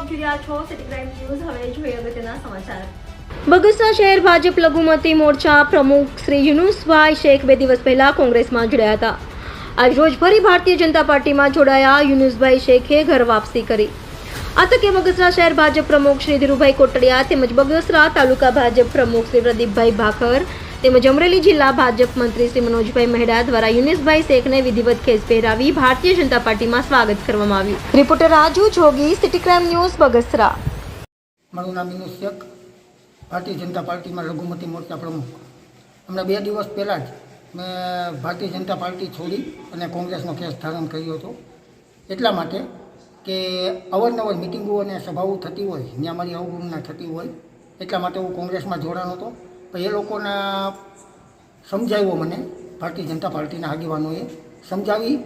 જોઈ રહ્યા છો સિટી ક્રાઇમ ન્યૂઝ। હવે જોઈએ અગત્યના સમાચાર। બગસરા શહેર ભાજપ લઘુમતી મોરચા પ્રમુખ શ્રી યુનુસભાઈ શેખ 2 દિવસ પહેલા કોંગ્રેસમાં જોડાયા હતા। આજ રોજ ફરી ભારતીય જનતા પાર્ટીમાં જોડાયા યુનુસભાઈ શેખે ઘર વાપસી કરી। આ તકે બગસરા શહેર ભાજપ પ્રમુખ શ્રી ધીરુભાઈ કોટડિયા તેમજ બગસરા તાલુકા ભાજપ પ્રમુખ શ્રી પ્રદીપભાઈ ભાખર તેમજ અમરેલી જિલ્લા ભાજપ મંત્રી શ્રી મનોજભાઈ મહેડા દ્વારા યુનુસભાઈ શેખને વિધિવત ખેસ પહેરાવી ભારતીય જનતા પાર્ટીમાં સ્વાગત કરવામાં આવ્યું। રિપોર્ટર રાજુ જોગી, સિટી ક્રાઇમ ન્યૂઝ, બગસરા। મારું નામ યુનુસ શેખ, ભારતીય જનતા પાર્ટીમાં લઘુમતી મોરચા પ્રમુખ। હમણાં 2 દિવસ પહેલાં જ મેં ભારતીય જનતા પાર્ટી છોડી અને કોંગ્રેસનો કેસ ધારણ કર્યો હતો। એટલા માટે કે અવારનવાર મિટિંગો અને સભાઓ થતી હોય, ત્યાં મારી અવગણના થતી હોય, એટલા માટે હું કોંગ્રેસમાં જોડાનો હતો। પણ એ લોકોના સમજાવ્યો મને, ભારતીય જનતા પાર્ટીના આગેવાનોએ સમજાવી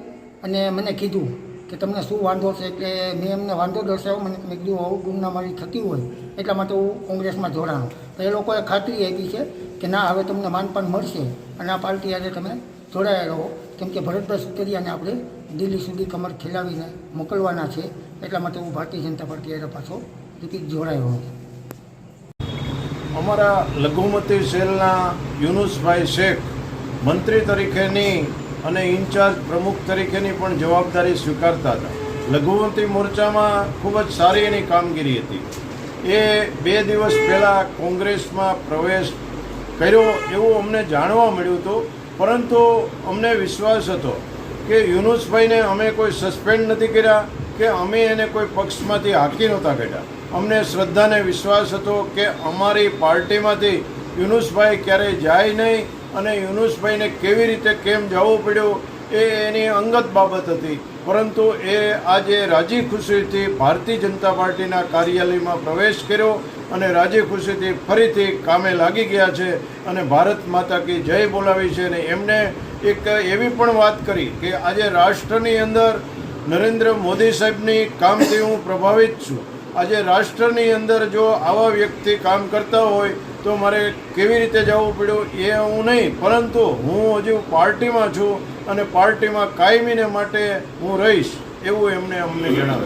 અને મને કીધું કે તમને શું વાંધો છે, એટલે મેં એમને વાંધો દર્શાવ્યો। મને મેં કીધું અવગણના મારી થતી હોય એટલા માટે હું કોંગ્રેસમાં જોડાનો। તો એ લોકોએ ખાતરી આપી છે કે ના, હવે તમને માનપાન મળશે અને આ પાર્ટી આજે તમે જોડાયા રહો, કેમ કે ભરતભાઈ સુતરિયાને આપણે દિલ્હી સુધી કમર ખીલાવીને મોકલવાના છે। એટલા માટે હું ભારતીય જનતા પાર્ટી આજે પાછો રિપીટ જોડાયો છું। અમારા લઘુમતી સેલના યુનુસભાઈ શેખ મંત્રી તરીકેની અને ઇન્ચાર્જ પ્રમુખ તરીકેની પણ જવાબદારી સ્વીકારતા હતા। લઘુમતી મોરચામાં ખૂબ જ સારી એની કામગીરી હતી। એ 2 દિવસ પહેલાં કોંગ્રેસમાં પ્રવેશ કર્યો એવું અમને જાણવા મળ્યું હતું, પરંતુ અમને વિશ્વાસ હતો કે યુનુસભાઈને અમે કોઈ સસ્પેન્ડ નથી કર્યા કે અમે એને કોઈ પક્ષમાંથી હાંકી નહોતા કાઢ્યા। અમને શ્રદ્ધાને વિશ્વાસ હતો કે અમારી પાર્ટીમાંથી યુનુસભાઈ ક્યારેય જાય નહીં અને યુનુસભાઈને કેવી રીતે કેમ જવું પડ્યું એ એની અંગત બાબત હતી। પરંતુ એ આજે રાજી ખુશીથી ભારતીય જનતા પાર્ટીના કાર્યાલયમાં પ્રવેશ કર્યો અને રાજી ખુશીથી ફરીથી કામે લાગી ગયા છે અને ભારત માતા કી જય બોલાવી છે। અને એમને એક એવી પણ વાત કરી કે આજે રાષ્ટ્રની અંદર નરેન્દ્ર મોદી સાહેબની કામથી હું પ્રભાવિત છું। આજે રાષ્ટ્રની અંદર જો આવા વ્યક્તિ કામ કરતા હોય તો મારે કેવી રીતે જવું પડ્યું એ હું નહીં, પરંતુ હું હજુ પાર્ટીમાં છું અને પાર્ટીમાં કાયમીને માટે હું રહીશ એવું એમને અમને જણાવ્યું।